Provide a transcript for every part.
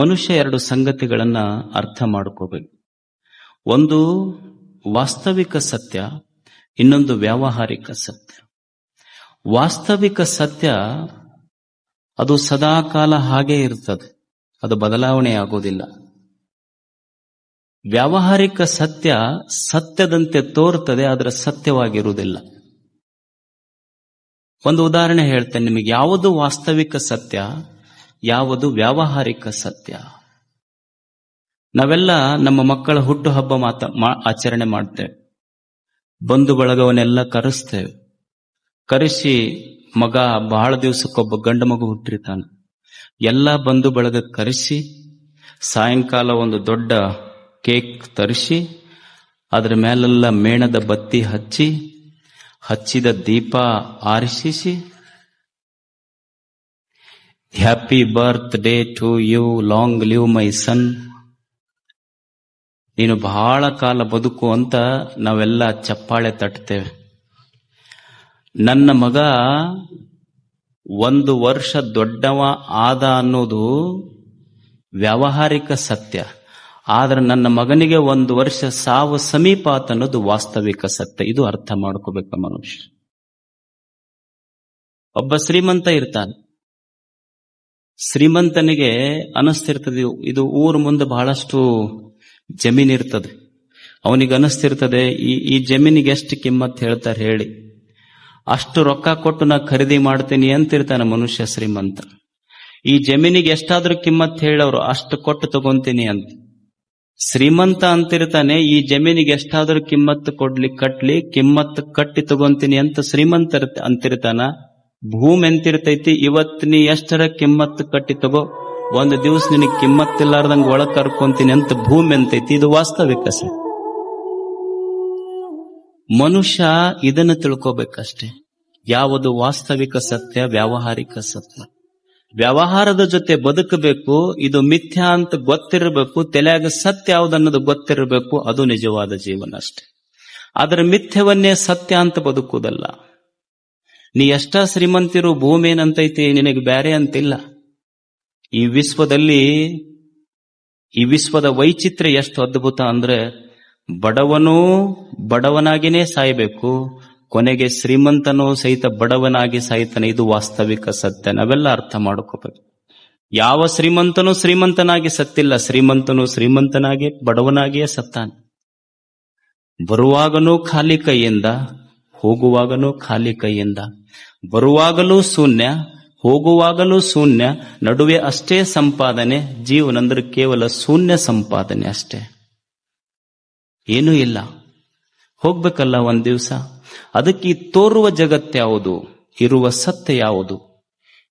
ಮನುಷ್ಯ ಎರಡು ಸಂಗತಿಗಳನ್ನ ಅರ್ಥ ಮಾಡ್ಕೋಬೇಕು. ಒಂದು ವಾಸ್ತವಿಕ ಸತ್ಯ, ಇನ್ನೊಂದು ವ್ಯಾವಹಾರಿಕ ಸತ್ಯ. ವಾಸ್ತವಿಕ ಸತ್ಯ ಅದು ಸದಾಕಾಲ ಹಾಗೇ ಇರ್ತದೆ, ಅದು ಬದಲಾವಣೆ ಆಗೋದಿಲ್ಲ. ವ್ಯಾವಹಾರಿಕ ಸತ್ಯ ಸತ್ಯದಂತೆ ತೋರ್ತದೆ, ಆದರೆ ಸತ್ಯವಾಗಿರುವುದಿಲ್ಲ. ಒಂದು ಉದಾಹರಣೆ ಹೇಳ್ತೇನೆ ನಿಮಗೆ. ಯಾವುದು ವಾಸ್ತವಿಕ ಸತ್ಯ, ಯಾವುದು ವ್ಯಾವಹಾರಿಕ ಸತ್ಯ? ನಾವೆಲ್ಲ ನಮ್ಮ ಮಕ್ಕಳ ಹುಟ್ಟುಹಬ್ಬ ಆಚರಣೆ ಮಾಡ್ತೇವೆ. ಬಂಧು ಬಳಗವನ್ನೆಲ್ಲ ಕರೆಸ್ತೇವೆ. ಕರೆಸಿ ಮಗ ಬಹಳ ದಿವಸಕ್ಕೊಬ್ಬ ಗಂಡು ಮಗು ಹುಟ್ಟಿರ್ತಾನೆ. ಎಲ್ಲ ಬಂಧು ಬಳಗ ಕರೆಸಿ ಸಾಯಂಕಾಲ ಒಂದು ದೊಡ್ಡ ಕೇಕ್ ತರಿಸಿ ಅದರ ಮೇಲೆಲ್ಲ ಮೇಣದ ಬತ್ತಿ ಹಚ್ಚಿ, ಹಚ್ಚಿದ ದೀಪ ಆರಿಸಿ, happy birthday to you, long live my son, ನೀನು ಬಹಳ ಕಾಲ ಬದುಕು ಅಂತ ನಾವೆಲ್ಲ ಚಪ್ಪಾಳೆ ತಟ್ತೇವೆ. ನನ್ನ ಮಗ 1 ವರ್ಷ ದೊಡ್ಡವ ಆದ ಅನ್ನೋದು ವ್ಯಾವಹಾರಿಕ ಸತ್ಯ, ಆದ್ರೆ ನನ್ನ ಮಗನಿಗೆ 1 ವರ್ಷ ಸಾವು ಸಮೀಪ ಆತ ಅನ್ನೋದು ವಾಸ್ತವಿಕ ಸತ್ಯ. ಇದು ಅರ್ಥ ಮಾಡ್ಕೋಬೇಕು ಮನುಷ್ಯ. ಒಬ್ಬ ಶ್ರೀಮಂತ ಇರ್ತಾನೆ. ಶ್ರೀಮಂತನಿಗೆ ಅನಿಸ್ತಿರ್ತದೆ ಇದು ಊರ ಮುಂದೆ ಬಹಳಷ್ಟು ಜಮೀನಿರ್ತದೆ. ಅವನಿಗೆ ಅನಿಸ್ತಿರ್ತದೆ ಈ ಜಮೀನಿಗೆ ಎಷ್ಟು ಕಿಮ್ಮತ್ ಹೇಳ್ತಾರೆ ಹೇಳಿ, ಅಷ್ಟು ರೊಕ್ಕ ಕೊಟ್ಟು ನಾ ಖರೀದಿ ಮಾಡ್ತೀನಿ ಅಂತಿರ್ತಾನೆ ಮನುಷ್ಯ ಶ್ರೀಮಂತ. ಈ ಜಮೀನಿಗೆ ಎಷ್ಟಾದ್ರೂ ಕಿಮ್ಮತ್ ಹೇಳೋರು ಅಷ್ಟು ಕೊಟ್ಟು ತಗೊಂತೀನಿ ಅಂತ. ಶ್ರೀಮಂತ ಅಂತಿರ್ತಾನೆ ಈ ಜಮೀನಿಗೆ ಎಷ್ಟಾದ್ರೂ ಕಿಮ್ಮತ್ತು ಕಟ್ಲಿ ಕಿಮ್ಮತ್ತು ಕಟ್ಟಿ ತಗೊಂತೀನಿ ಅಂತ ಶ್ರೀಮಂತ ಅಂತಿರ್ತಾನ. ಭೂಮಿ ಎಂತಿರ್ತೈತಿ, ಇವತ್ತು ನೀ ಎಷ್ಟರ ಕಿಮ್ಮತ್ತು ಕಟ್ಟಿ ತಗೋ, ಒಂದು ದಿವಸ ನಿನಗೆ ಕಿಮ್ಮತ್ತಿಲ್ಲಾರ್ದಂಗ ಒಳಗ್ ಕರ್ಕೊಂತೀನಿ ಅಂತ ಭೂಮಿ ಅಂತೈತಿ. ಇದು ವಾಸ್ತವಿಕ ಸತ್ಯ. ಮನುಷ್ಯ ಇದನ್ನು ತಿಳ್ಕೋಬೇಕಷ್ಟೇ. ಯಾವುದು ವಾಸ್ತವಿಕ ಸತ್ಯ, ವ್ಯಾವಹಾರಿಕ ಸತ್ಯ. ವ್ಯವಹಾರದ ಜೊತೆ ಬದುಕಬೇಕು, ಇದು ಮಿಥ್ಯಾ ಅಂತ ಗೊತ್ತಿರಬೇಕು, ತಲೆಯಾಗ ಸತ್ಯ ಯಾವುದನ್ನೋದು ಗೊತ್ತಿರಬೇಕು. ಅದು ನಿಜವಾದ ಜೀವನ ಅಷ್ಟೇ. ಅದರ ಮಿಥ್ಯವನ್ನೇ ಸತ್ಯ ಅಂತ ಬದುಕುವುದಲ್ಲ. ನೀ ಎಷ್ಟ ಶ್ರೀಮಂತಿರು, ಭೂಮಿ ಏನಂತೈತಿ ನಿನಗೆ ಬ್ಯಾರೆ ಅಂತಿಲ್ಲ. ಈ ವಿಶ್ವದ ವೈಚಿತ್ರ್ಯ ಎಷ್ಟು ಅದ್ಭುತ ಅಂದ್ರೆ, ಬಡವನೂ ಬಡವನಾಗಿನೇ ಸಾಯಬೇಕು, ಕೊನೆಗೆ ಶ್ರೀಮಂತನೂ ಸಹಿತ ಬಡವನಾಗಿ ಸಾಯ್ತಾನೆ. ಇದು ವಾಸ್ತವಿಕ ಸತ್ಯ. ನಾವೆಲ್ಲ ಅರ್ಥ ಮಾಡ್ಕೋಬೇಕು. ಯಾವ ಶ್ರೀಮಂತನೂ ಶ್ರೀಮಂತನಾಗಿ ಸತ್ತಿಲ್ಲ, ಶ್ರೀಮಂತನೂ ಶ್ರೀಮಂತನಾಗಿ ಬಡವನಾಗಿಯೇ ಸತ್ತಾನೆ. ಬರುವಾಗನೂ ಖಾಲಿ ಕೈಯಿಂದ, ಹೋಗುವಾಗನೂ ಖಾಲಿ ಕೈಯಿಂದ. ಬರುವಾಗಲೂ ಶೂನ್ಯ, ಹೋಗುವಾಗಲೂ ಶೂನ್ಯ, ನಡುವೆ ಅಷ್ಟೇ ಸಂಪಾದನೆ. ಜೀವನಂದ್ರೆ ಕೇವಲ ಶೂನ್ಯ ಸಂಪಾದನೆ ಅಷ್ಟೇ, ಏನೂ ಇಲ್ಲ. ಹೋಗ್ಬೇಕಲ್ಲ ಒಂದ್ ದಿವಸ. ಅದಕ್ಕೆ ಈ ತೋರುವ ಜಗತ್ಯಾವುದು, ಇರುವ ಸತ್ಯ ಯಾವುದು,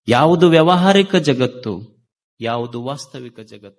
ಯಾವುದು ವ್ಯಾವಹಾರಿಕ ಜಗತ್ತು, ಯಾವುದು ವಾಸ್ತವಿಕ ಜಗತ್ತು.